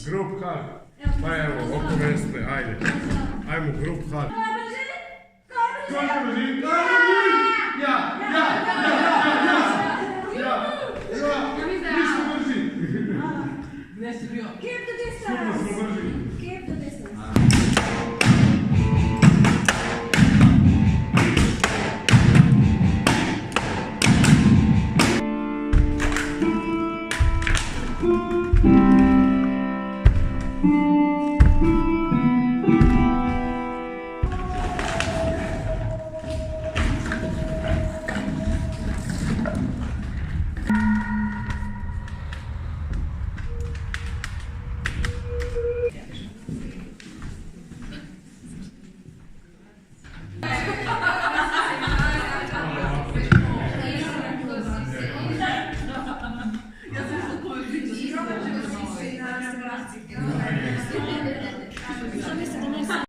Grup hug. Pa evo, oko Vesle, ajde. Ajmo, grup hug. Karbrži! Ja! Ništa brži! Gdje si bio? Keep the Super smo distance. brži. Keep the distance. Ja sam što to vidim.